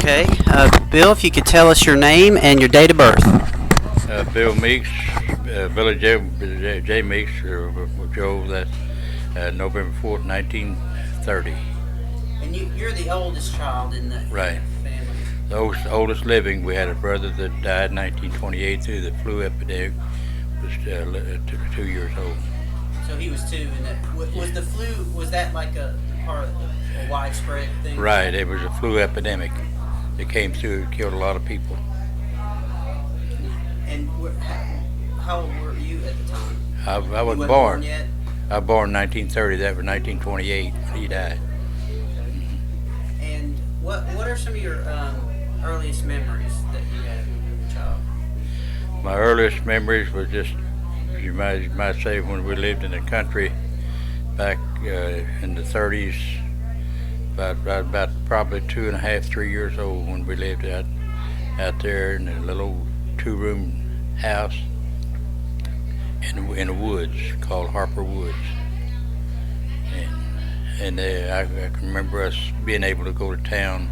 Okay. Bill, if you could tell us your name and your date of birth. Bill Meeks, Billy J. Meeks, Joe, that's November 4th, 1930. And you're the oldest child in the Right. family. The oldest living. We had a brother that died in 1928 through the flu epidemic, was 2 years old. So he was 2, and was the flu, was that like a part of a widespread thing? Right, it was a flu epidemic. It came through, it killed a lot of people. And how old were you at the time? I You was weren't born. yet? I was born in 1930. That was 1928 when he died. And what are some of your earliest memories that you had as a child? My earliest memories were just, you might say, when we lived in the country back in the 30s, about probably 2.5, 3 years old when we lived out there in a little 2-room house in the woods called Harper Woods. And I can remember us being able to go to town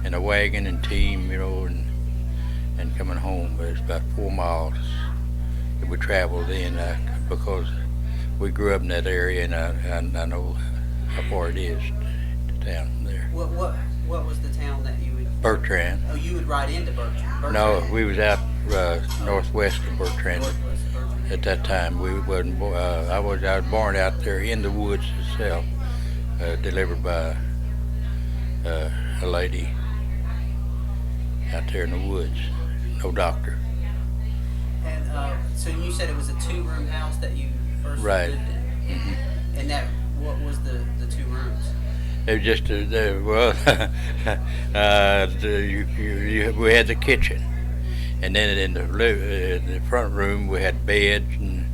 in a wagon and team, and coming home. But it's about 4 miles that we traveled in because we grew up in that area, and I know how far it is to town there. What was the town that you would? Bertrand. Oh, you would ride into Bertrand. No, we was out northwest of Bertrand Northwest of Bertrand. at that time. We wasn't. I was born out there in the woods itself, delivered by a lady out there in the woods. No doctor. And so you said it was a 2-room house that you first Right. lived in. Mm-hmm. And what was the 2 rooms? It was just we had the kitchen, and then in the front room we had beds and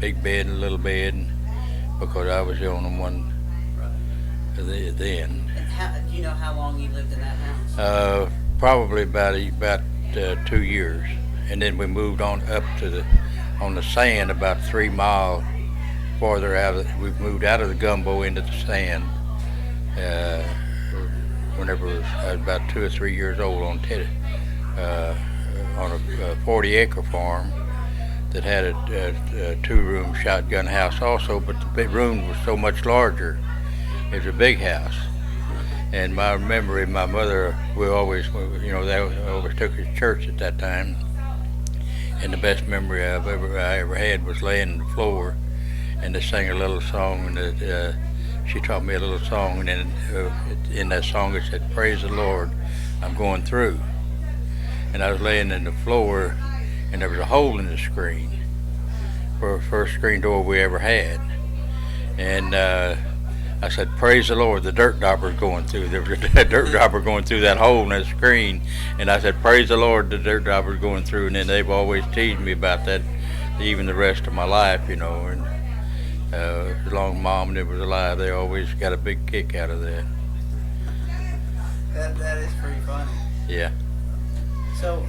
big bed and little bed, because I was the only one then. And do you know how long you lived in that house? Probably about 2 years, and then we moved on up on the sand about 3 miles farther out. We moved out of the gumbo into the sand whenever I was about 2 or 3 years old on a 40-acre farm that had a 2-room shotgun house also, but the big room was so much larger. It was a big house. And my memory, my mother, they always took us to church at that time. And the best memory I ever had was laying on the floor, and they sang a little song, and she taught me a little song, and then in that song it said, "Praise the Lord, I'm going through." And I was laying in the floor, and there was a hole in the screen, for the first screen door we ever had. And I said, "Praise the Lord, the dirt dauber's going through." There was a dirt dauber going through that hole in that screen, and I said, "Praise the Lord, the dirt dauber's going through." And then they've always teased me about that, even the rest of my life, And as long as Mom was alive, they always got a big kick out of that. That is pretty funny. Yeah. So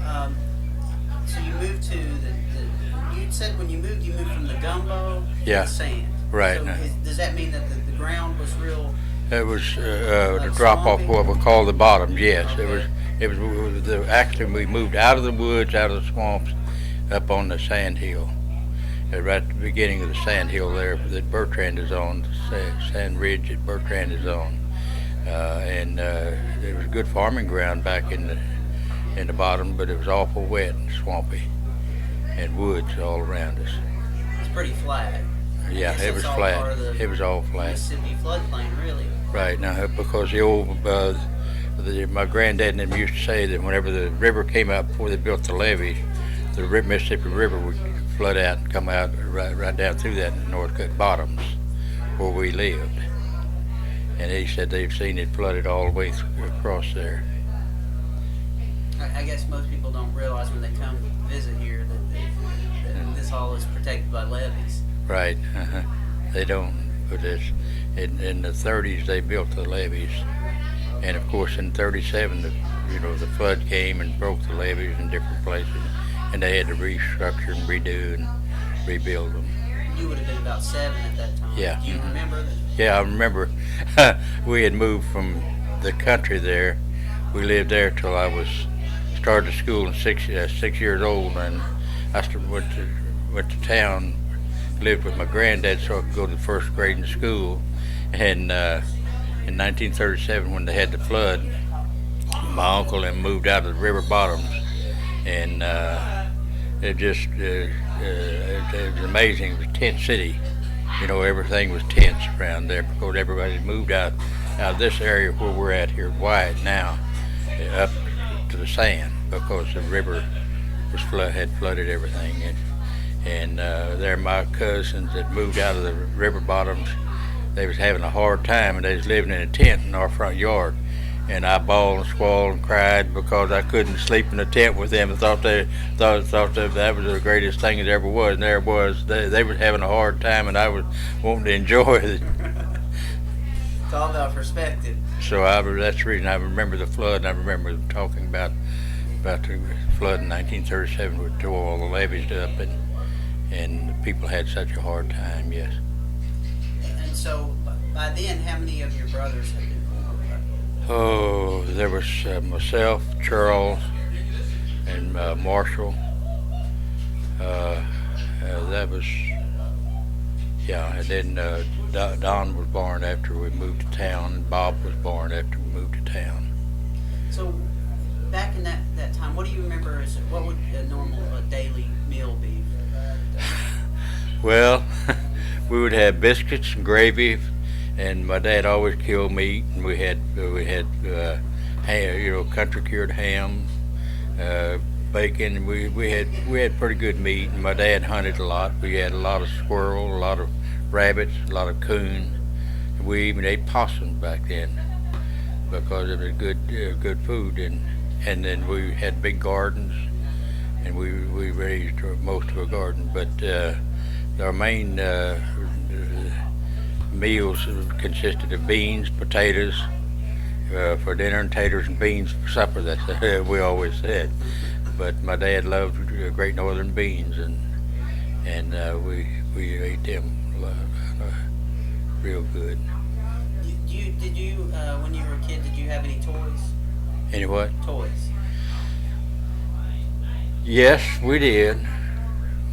you moved to you said when you moved from the gumbo to the sand. Right. So does that mean that the ground was real? It was Like the drop off, swampy? what we call the bottom. Yes, Okay. It was actually we moved out of the woods, out of the swamps, up on the sand hill. Right at the beginning of the sand hill there that Bertrand is on, the sand ridge that Bertrand is on, and there was good farming ground back in the bottom, but it was awful wet and swampy, and woods all around us. It's pretty flat. Yeah, guess it it's was all flat. part of the It was all flat. Mississippi floodplain, really. Right now, because the old my granddad and them used to say that whenever the river came out before they built the levees, the Mississippi River would flood out and come out right down through that Northcutt Bottoms where we lived. And he said they've seen it flooded all the way across there. I guess most people don't realize when they come visit here that this all is protected by levees. Right. They don't. But in the 30s they built the levees, and of course in 37 the flood came and broke the levees in different places, and they had to restructure and redo and rebuild them. You would have been about 7 at that time. Yeah. Do you remember that? Yeah, I remember we had moved from the country there we lived there till I was started school at 6 years old, and went to town, lived with my granddad so I could go to the first grade in school. And in 1937, when they had the flood, my uncle and moved out of the river bottoms, and it was amazing. It was a tent city. Everything was tents around there because everybody moved out of this area where we're at here, Wyatt now, up to the sand because the river had flooded everything. And there my cousins that moved out of the river bottoms, they was having a hard time, and they was living in a tent in our front yard. And I bawled and squalled and cried because I couldn't sleep in a tent with them. I thought that was the greatest thing that ever was. And there it was. They were having a hard time, and I was wanting to enjoy it. It's all about perspective. So that's the reason I remember the flood, and I remember talking about the flood in 1937, which tore all the levees up, and the people had such a hard time. Yes. And so, by then, how many of your brothers had been born? Oh, there was myself, Charles, and Marshall. That was, yeah. And then Don was born after we moved to town, and Bob was born after we moved to town. So, back in that time, what do you remember? What would a normal daily meal be? Well, we would have biscuits and gravy, and my dad always killed meat, and we had country cured ham, bacon. We had pretty good meat, and my dad hunted a lot. We had a lot of squirrel, a lot of rabbits, a lot of coon. We even ate possum back then because it was good food, and then we had big gardens, and we raised most of our garden. But our main meals consisted of beans, potatoes for dinner, and taters and beans for supper. That's we always said. But my dad loved Great Northern beans, and we ate them real good. Did you when you were a kid, did you have any toys? Any what? Toys. Yes, we did.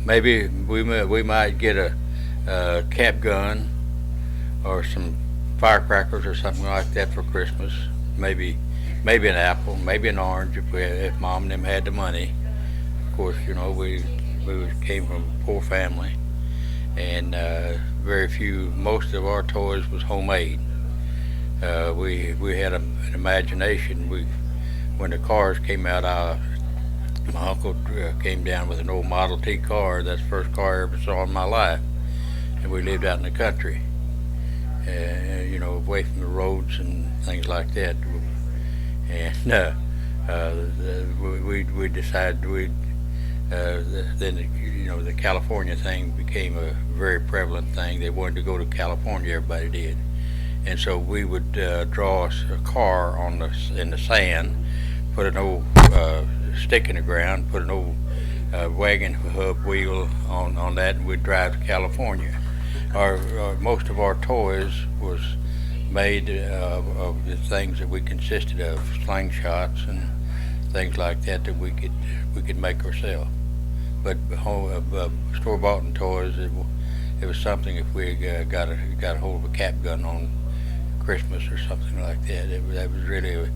Maybe we might get a cap gun or some firecrackers or something like that for Christmas. Maybe an apple, maybe an orange if Mom and them had the money. Of course, we came from a poor family, and most of our toys was homemade. We had an imagination. When the cars came out, my uncle came down with an old Model T car. That's the first car I ever saw in my life, and we lived out in the country. Away from the roads and things like that. And we decided then the California thing became a very prevalent thing. They wanted to go to California, everybody did. And so we would draw a car in the sand, put an old stick in the ground, put an old wagon hub wheel on that, and we'd drive to California. Most of our toys was made of the things that we consisted of, slingshots and things like that we could make ourselves. But store-bought toys, it was something if we got a hold of a cap gun on Christmas or something like that. That was really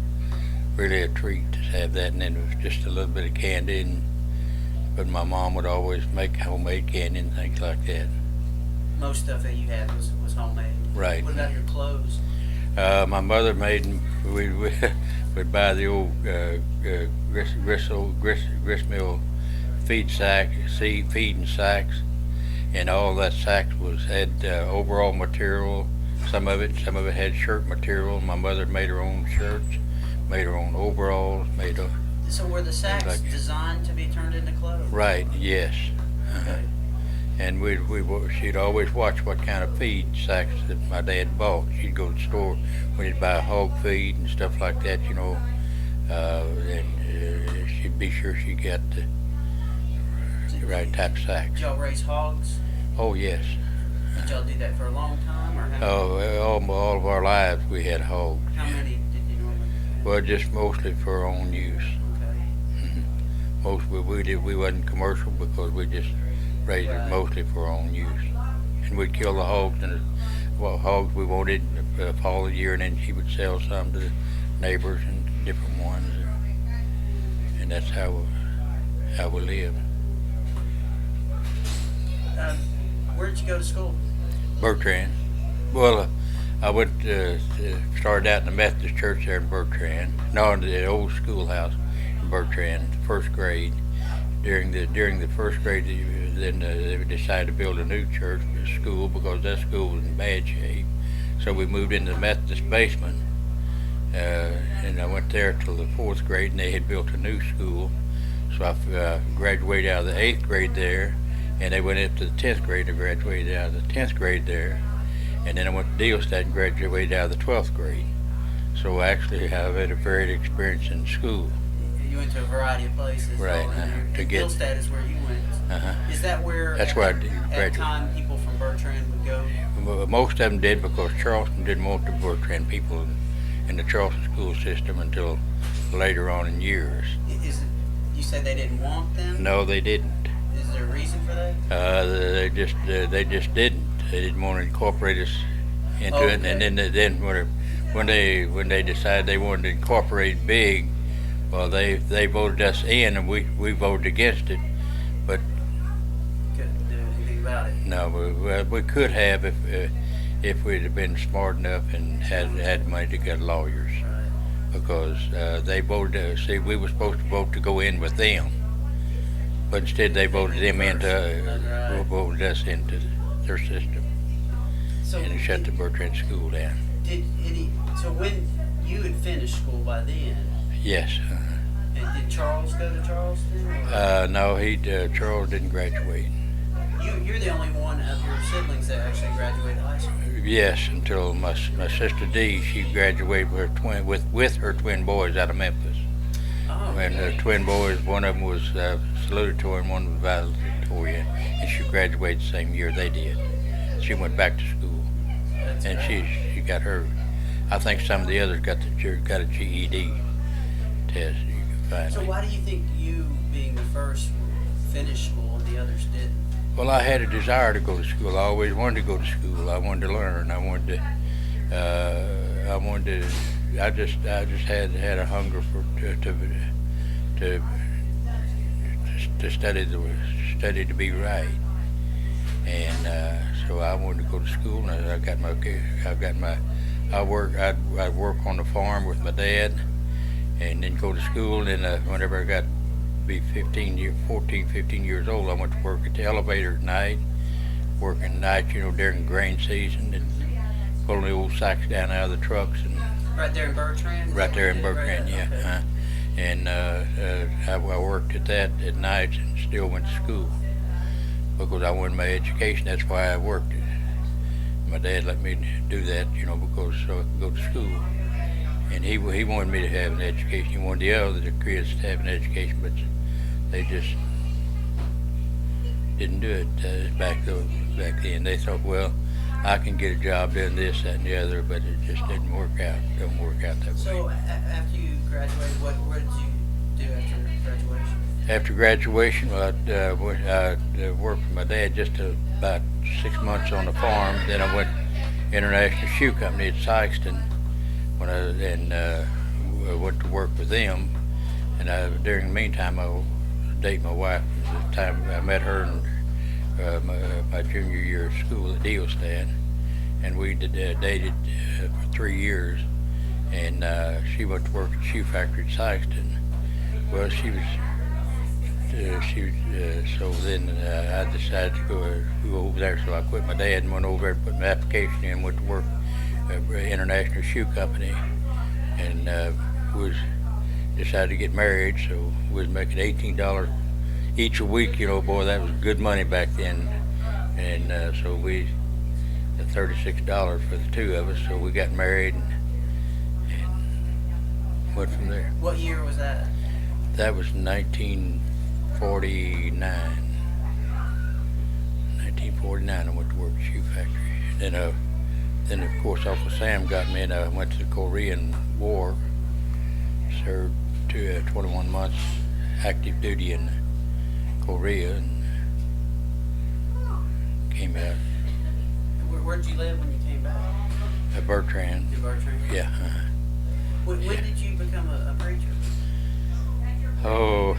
a treat to have that, and then it was just a little bit of candy. But my mom would always make homemade candy and things like that. Most stuff that you had was homemade. Right. What about your clothes? My mother made them. We'd buy the old gristmill feeding sacks, and all that sacks had overall material. Some of it had shirt material. My mother made her own shirts, made her own overalls, So were the sacks designed to be turned into clothes? Right. Yes. Okay. And she'd always watch what kind of feed sacks that my dad bought. She'd go to the store when he'd buy hog feed and stuff like that, and she'd be sure she got the right type of sacks. Did y'all raise hogs? Oh, yes. Did y'all do that for a long time, or how many? All of our lives we had hogs. How many did you normally Well, just mostly for our own use. Okay. Most we wasn't commercial because we just raised it Right. mostly for our own use. And we'd kill the hogs and the hogs we wanted fall of the year, and then she would sell some to the neighbors and different ones, and that's how we live. Um, where did you go to school? Bertrand. Well, I went started out in the Methodist church there in Bertrand. No, in the old schoolhouse in Bertrand, first grade. During the first grade, then they decided to build a new church school because that school was in bad shape. So we moved into the Methodist basement, and I went there till the fourth grade, and they had built a new school. So I graduated out of the eighth grade there, and they went up to the 10th grade. I graduated out of the 10th grade there, and then I went to Dealstad and graduated out of the 12th grade. So actually, I've had a varied experience in school. You went to a variety of places. Right, to get- Billstead is where you went. Uh-huh. Is that where That's where I did at graduate. time people from Bertrand would go? Well, most of them did because Charleston didn't want the Bertrand people in the Charleston school system until later on in years. Is it, you said they didn't want them? No, they didn't. Is there a reason for that? They just didn't. They didn't want to incorporate us into it. Okay. And then when they decided they wanted to incorporate big, well, they voted us in, and we voted against it. But Couldn't do anything about it. no, we could have if we'd have been smart enough and had money to get lawyers, Right. because they voted. See, we were supposed to vote to go in with them, but instead they voted them Right. voted us into their system, So and it shut the Bertrand school down. So when you had finished school by then, Yes. and did Charles go to Charleston? Or? No, Charles didn't graduate. You're the only one of your siblings that actually graduated high school. Yes, until my sister Dee, she graduated with her twin boys out of Memphis. Oh, And the okay. twin boys, one of them was salutatorian and one was valedictorian, and she graduated the same year they did. She went back to school, That's and great. she got her. I think some of the others got a GED test. You can find So it. why do you think you, being the first, finished school and the others didn't? Well, I had a desire to go to school. I always wanted to go to school. I wanted to learn. I wanted to. I just had a hunger to study to be right, and so I wanted to go to school. And I'd work on the farm with my dad, and then go to school. And whenever I got to be 15 years old, I went to work at the elevator at night, working nights, during grain season, and pulling the old sacks down out of the trucks, and Right there in Bertrand? right there in Bertrand, yeah. Okay. And I worked at that at nights and still went to school because I wanted my education. That's why I worked it. My dad let me do that, because so I could go to school. And he wanted me to have an education. He wanted the other kids to have an education, but they just didn't do it back then. They thought, well, I can get a job doing this, that, and the other, but it just didn't work out. It don't work out that way. So after you graduated, what did you do after graduation? After graduation, well, I worked with my dad just about 6 months on the farm. Then I went to International Shoe Company at Sykeston I went to work with them. And during the meantime, I was dating my wife. At the time I met her in my junior year of school at Dealstad, and we dated for 3 years. And she went to work at the shoe factory at Sykeston. Well, so then I decided to go over there. So I quit my dad and went over there and put my application in. Went to work at International Shoe Company, and decided to get married. So we was making $18 each a week. Boy, that was good money back then. And so we at $36 for the two of us. So we got married and went from there. What year was that? That was 1949. 1949, I went to work at the shoe factory. Then of course, Uncle Sam got me, and I went to the Korean War, served 21 months active duty in Korea and came out. Where'd you live when you came back? At Bertrand. In Bertrand? Yeah. When did you become a preacher? Oh,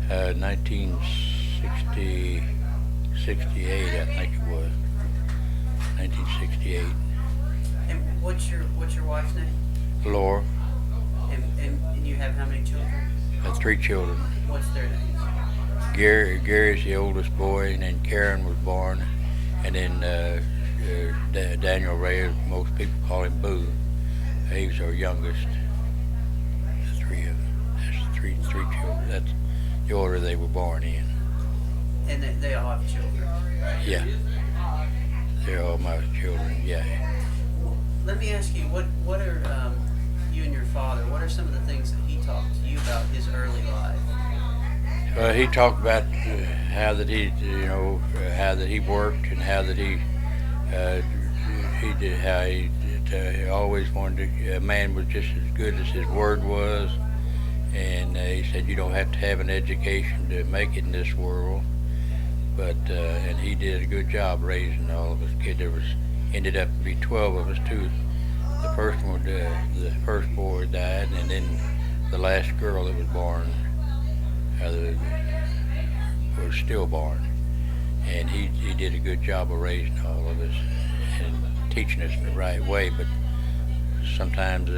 1968, I think it was. 1968. And what's your wife's name? Laura, And you have how many children? 3 children. What's their names? Gary's the oldest boy, and then Karen was born, and then Daniel Ray, most people call him Boo. He was our youngest. The 3 of them. That's three children. That's the order they were born in. And they all have children. Yeah. They're all my children, yeah. Let me ask you, what are you and your father, what are some of the things that he talked to you about his early life? He talked about how that he, how that he worked and how that he did, how he always wanted to, a man was just as good as his word was. And he said you don't have to have an education to make it in this world. But and he did a good job raising all of us kids. Ended up to be 12 of us too. The first one, the first boy died, and then the last girl that was born was stillborn. And he did a good job of raising all of us and teaching us in the right way. But sometimes,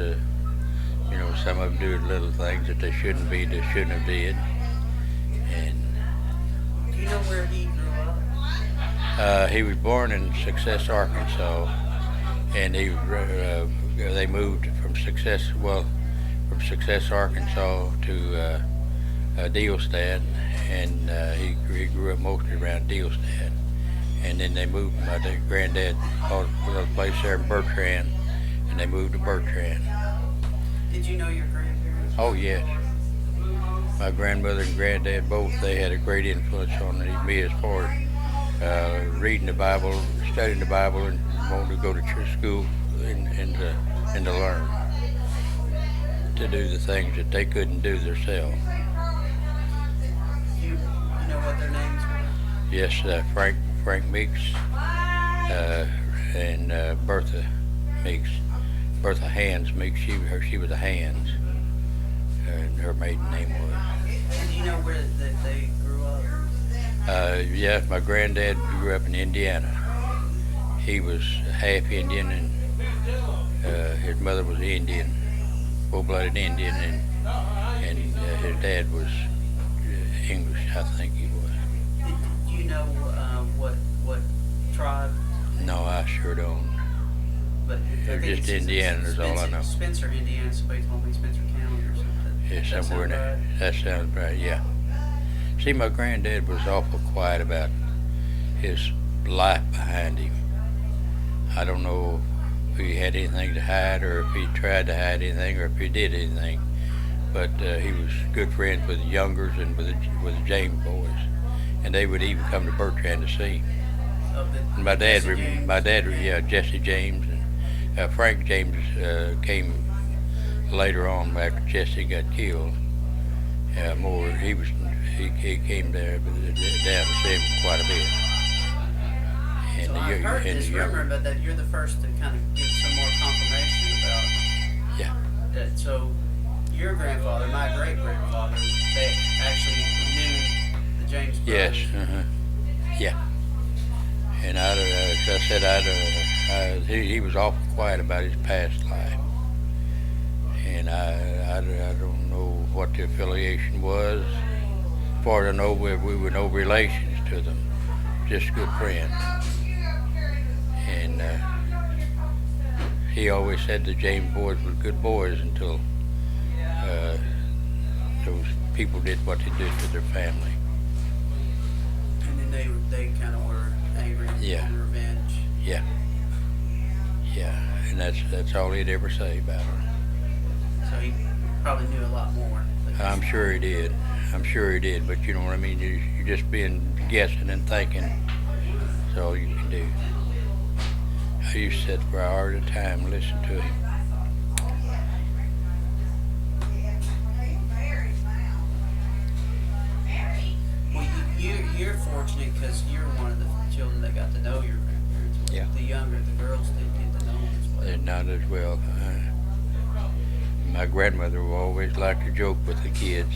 some of them do little things that they shouldn't have did. And Do you know where he grew up? he was born in Success, Arkansas, and they moved from Success, Arkansas to Dealstad, and he grew up mostly around Dealstad. And then they moved. My granddad bought a place there in Bertrand, and they moved to Bertrand. Did you know your grandparents? Oh yes. My grandmother and granddad both, they had a great influence on me as far as reading the Bible, studying the Bible, and wanting to go to church school and to learn, to do the things that they couldn't do themselves. You know what their names were? Yes, Frank Meeks and Bertha Meeks. Bertha Hands Meeks, she was a Hands, and her maiden name was. And do you know where they grew up? Yes, my granddad grew up in Indiana. He was half Indian, and his mother was Indian, full-blooded Indian, and his dad was English, I think he was. Do you know what tribe? No, I sure don't. But They're just Indiana, is all I know. Spencer, Indiana. Somebody told me Spencer County or something. Yeah, That somewhere in sound there. right? That sounds right, yeah. See, my granddad was awful quiet about his life behind him. I don't know if he had anything to hide, or if he tried to hide anything, or if he did anything. But he was good friends with the Youngers and with the James boys, and they would even come to Bertrand to see him. And my dad, Jesse James, and Frank James came later on after Jesse got killed. He came there down to see him quite a bit. And So I've heard this rumor, but that you're the first to kind of give some more confirmation about that. So your grandfather, my great grandfather, they actually knew the James brothers. Yes, yeah. And as I said, he was awful quiet about his past life. And I don't know what the affiliation was. As far as I know, we were no relations to them, just good friends. And he always said the James boys were good boys until those people did what they did to their family. And then they kind of were angry and wanted revenge. Yeah, and that's all he'd ever say about her. So he probably knew a lot more. I'm sure he did. But you know what I mean? You're just being guessing and thinking. That's all you can do. I used to sit for hours at a time and listen to him. not as well. My grandmother would always like to joke with the kids.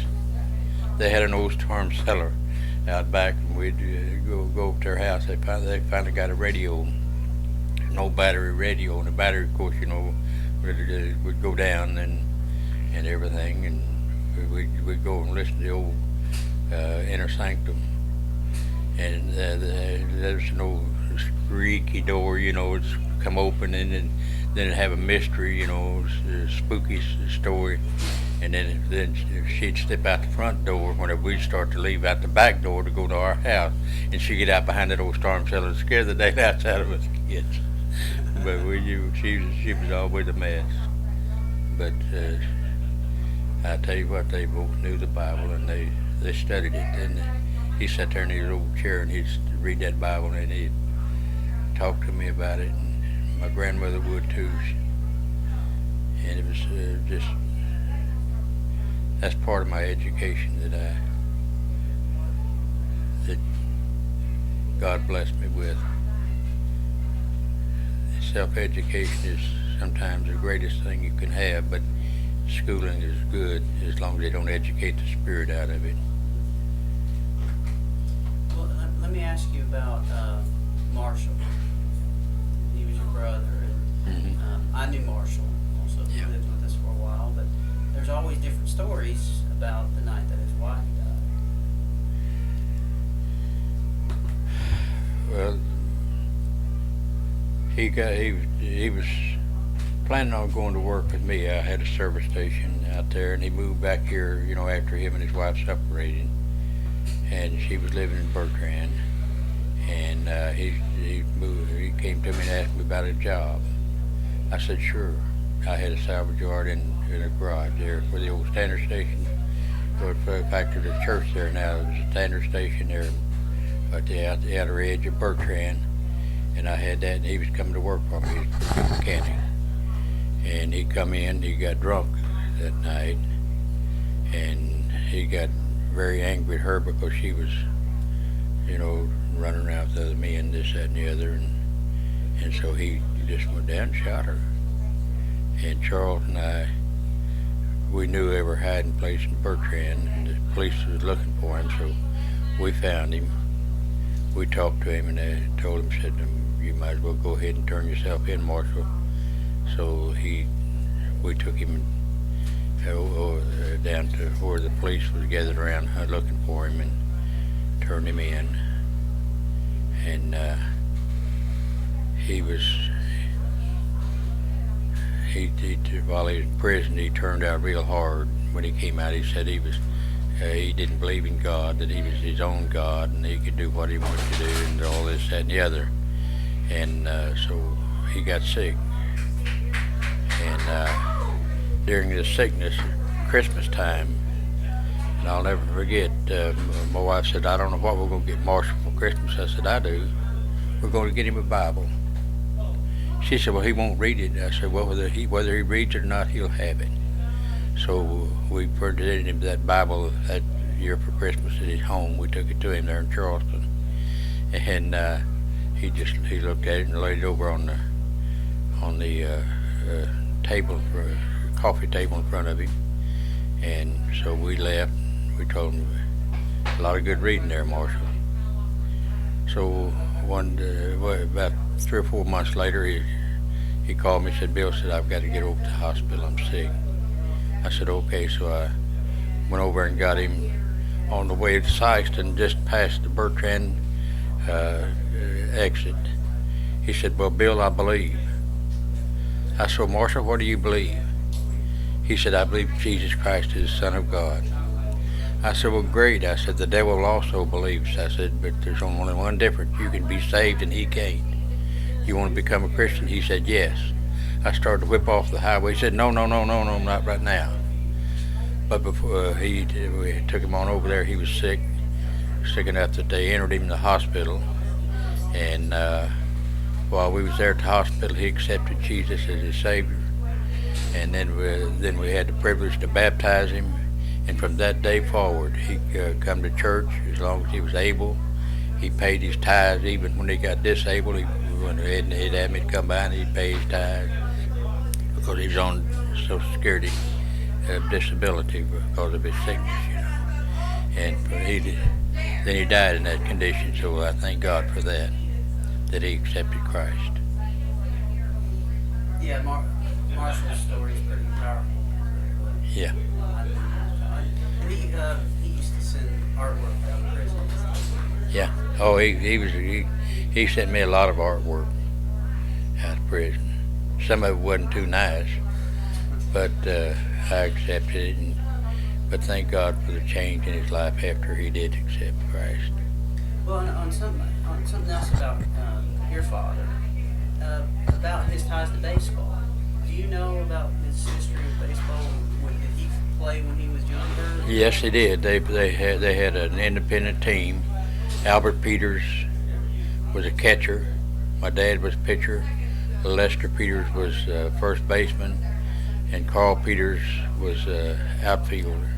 They had an old storm cellar out back, and we'd go up to their house. They finally got a radio, an old battery radio, and the battery, of course, would go down and everything, and we'd go and listen to the old Inner Sanctum, and there's an old squeaky door, it's come open, and then it'd have a mystery, a spooky story, and then she'd step out the front door whenever we'd start to leave out the back door to go to our house, and she'd get out behind that old storm cellar and scare the daylights out of us kids. But she was always a mess. But I tell you what, they both knew the Bible, and they studied it. And he sat there in his old chair, and he'd read that Bible, and he'd talk to me about it. And my grandmother would too. And it was just, that's part of my education that God blessed me with. Self-education is sometimes the greatest thing you can have, but schooling is good as long as they don't educate the spirit out of it. Well, let me ask you about Marshall. He was your brother, and I knew Marshall also. He lived with us for a while, but there's always different stories about the night that his wife died. Well, he was planning on going to work with me. I had a service station out there, and he moved back here, after him and his wife separated, and she was living in Bertrand, and he came to me and asked me about a job. I said sure. I had a salvage yard in a garage there for the old Standard Station. But in fact, there's a church there now. There's a Standard Station there at the outer edge of Bertrand. And I had that, and he was coming to work for me. He was a good mechanic. And he come in, he got drunk that night, and he got very angry at her because she was, running around with other men, this, that, and the other. And so he just went down and shot her. And Charles and I, we knew they were hiding place in Bertrand, and the police was looking for him, so we found him. We talked to him, and they told him, said, you might as well go ahead and turn yourself in, Marshall. So we took him down to where the police was gathered around looking for him, and turned him in. And while he was in prison, he turned out real hard. When he came out, he said he didn't believe in God, that he was his own God, and he could do what he wanted to do, and all this, that, and the other. And so he got sick. And during the sickness, Christmas time, and I'll never forget, my wife said, I don't know what we're going to get Marshall for Christmas. I said, I do. We're going to get him a Bible. She said, well, he won't read it. I said, well, whether he reads it or not, he'll have it. So we presented him that Bible that year for Christmas at his home. We took it to him there in Charleston. And he looked at it and laid it over on the table, coffee table in front of him. And so we left. We told him, a lot of good reading there, Marshall. So about 3 or 4 months later, he called me and said, Bill, said, I've got to get over to the hospital. I'm sick. I said, okay. So I went over and got him on the way to Sykeston, just past the Bertrand exit. He said, well, Bill, I believe. I said, well, Marshall, what do you believe? He said, I believe Jesus Christ is the Son of God. I said, well, great. I said, the devil also believes. I said, but there's only one difference. You can be saved and he can't. You want to become a Christian? He said, yes. I started to whip off the highway. He said, no, not right now. But before we took him on over there, he was sick enough that they entered him in the hospital. And while we was there at the hospital, he accepted Jesus as his Savior. And then we had the privilege to baptize him. And from that day forward, he come to church as long as he was able. He paid his tithes. Even when he got disabled, he went ahead and he'd have me to come by and he'd pay his tithes. because he was on Social Security disability because of his sickness, you know. And then he died in that condition. So I thank God for that he accepted Christ. Yeah, Marshall's story is pretty powerful. Yeah. And he used to send artwork out of prison. Yeah. Oh, he sent me a lot of artwork out of prison. Some of it wasn't too nice, but I accepted it. But thank God for the change in his life after he did accept Christ. Well, on something else about your father, about his ties to baseball. Do you know about his history of baseball? Did he play when he was younger? Yes, he did. They had an independent team. Albert Peters was a catcher. My dad was pitcher. Lester Peters was first baseman, and Carl Peters was outfielder.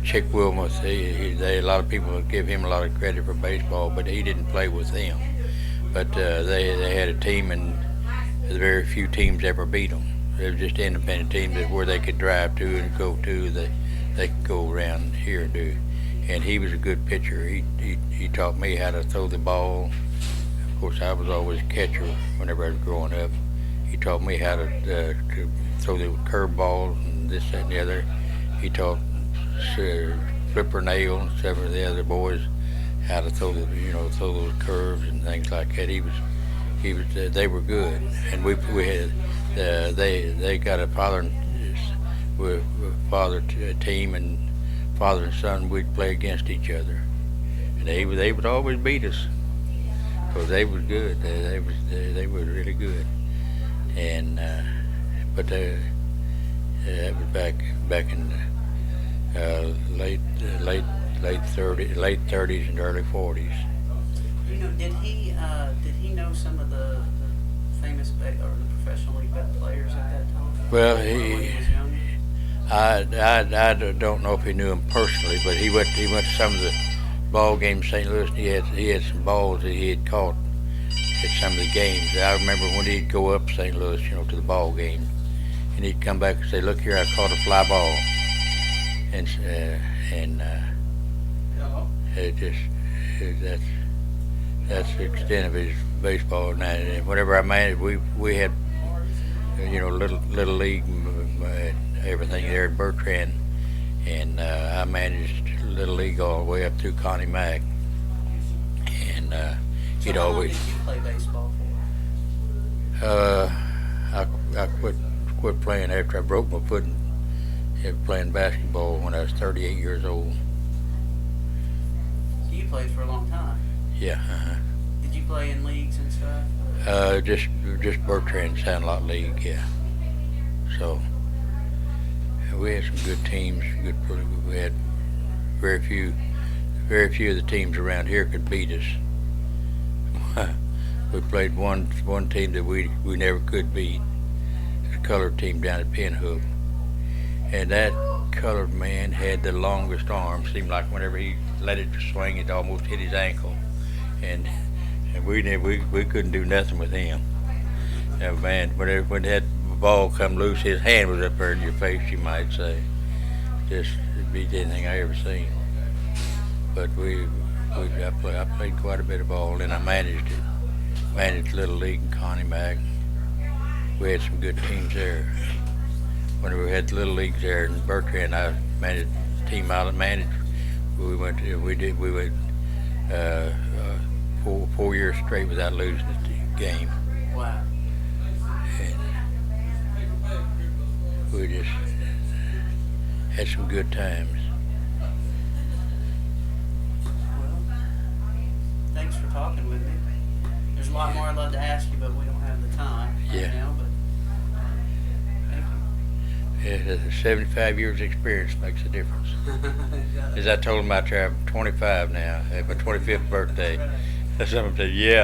Chick Wilmoth, a lot of people give him a lot of credit for baseball, but he didn't play with them. But they had a team, and very few teams ever beat them. They were just independent teams where they could drive to and go to. They could go around here and do. And he was a good pitcher. He taught me how to throw the ball. Of course, I was always a catcher whenever I was growing up. He taught me how to throw the curve balls and this, that, and the other. He taught Flipper Nail and several of the other boys how to throw those curves and things like that. They were good, and we had they got a father team, and father and son. We'd play against each other, and they would always beat us because they was good. They were really good, and but that was back in late 30s and early 40s. You know, did he know some of the famous or the professional league players at that time? Well, when he was young? I don't know if he knew him personally, but he went to some of the ball games in St. Louis, and he had some balls that he had caught at some of the games. I remember when he'd go up St. Louis, to the ball game, and he'd come back and say, "Look here, I caught a fly ball," and that's the extent of his baseball. And whenever I managed, we had little league everything there in Bertrand, and I managed little league all the way up through Connie Mack. And so how long did you play baseball for? I quit playing after I broke my foot and playing basketball when I was 38 years old. So you played for a long time. Yeah. Did you play in leagues and stuff? Just Bertrand Sandlot League, yeah. So we had some good teams. We had very few of the teams around here could beat us. We played one team that we never could beat. A colored team down at Pinhook, and that colored man had the longest arm. Seemed like whenever he let it swing, it almost hit his ankle, and we couldn't do nothing with him. Man, when that ball come loose, his hand was up there in your face, you might say. Just beat anything I ever seen. But I played quite a bit of ball, and I managed Little League in Connie Mack. We had some good teams there. Whenever we had the Little Leagues there in Bertrand, I managed the team I managed. We went 4 years straight without losing a game. Wow. And we just had some good times. Well, thanks for talking with me. There's a lot more I'd love to ask you, but we don't have the time right now. But thank you. 75 years experience makes a difference. As I told him, I'm 25 now. I have my 25th birthday. Someone said, "Yeah."